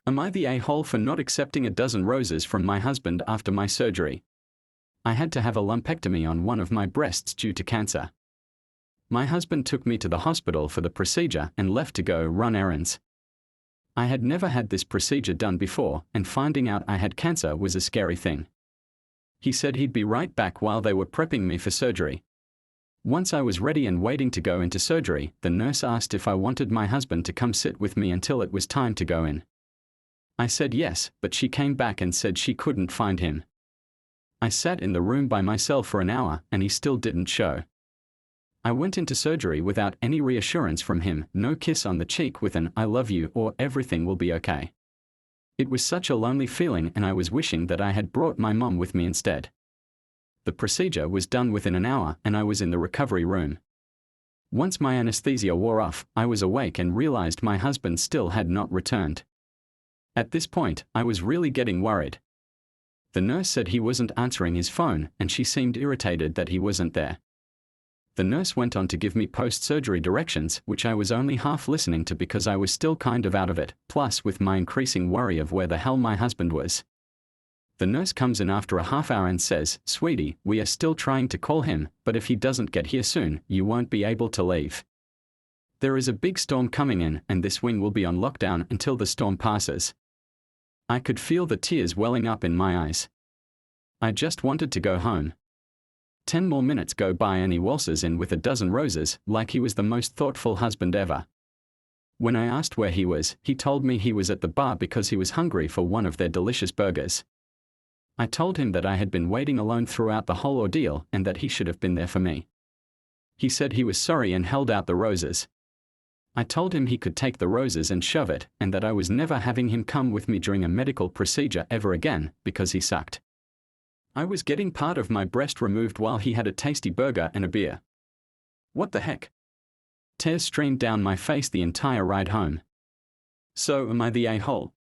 Am I the a-hole for not accepting a dozen roses from my husband after my surgery? I had to have a lumpectomy on one of my breasts due to cancer. My husband took me to the hospital for the procedure and left to go run errands. I had never had this procedure done before, and finding out I had cancer was a scary thing. He said he'd be right back while they were prepping me for surgery. Once I was ready and waiting to go into surgery, the nurse asked if I wanted my husband to come sit with me until it was time to go in. I said yes, but she came back and said she couldn't find him. I sat in the room by myself for an hour and he still didn't show. I went into surgery without any reassurance from him, no kiss on the cheek with an "I love you" or "everything will be okay." It was such a lonely feeling, and I was wishing that I had brought my mom with me instead. The procedure was done within an hour and I was in the recovery room. Once my anesthesia wore off, I was awake and realized my husband still had not returned. At this point, I was really getting worried. The nurse said he wasn't answering his phone, and she seemed irritated that he wasn't there. The nurse went on to give me post-surgery directions, which I was only half listening to because I was still kind of out of it, plus with my increasing worry of where the hell my husband was. The nurse comes in after a half hour and says, "Sweetie, we are still trying to call him, but if he doesn't get here soon, you won't be able to leave. There is a big storm coming in, and this wing will be on lockdown until the storm passes." I could feel the tears welling up in my eyes. I just wanted to go home. 10 more minutes go by and he waltzes in with a dozen roses, like he was the most thoughtful husband ever. When I asked where he was, he told me he was at the bar because he was hungry for one of their delicious burgers. I told him that I had been waiting alone throughout the whole ordeal and that he should have been there for me. He said he was sorry and held out the roses. I told him he could take the roses and shove it, and that I was never having him come with me during a medical procedure ever again, because he sucked. I was getting part of my breast removed while he had a tasty burger and a beer. What the heck? Tears streamed down my face the entire ride home. So am I the a-hole?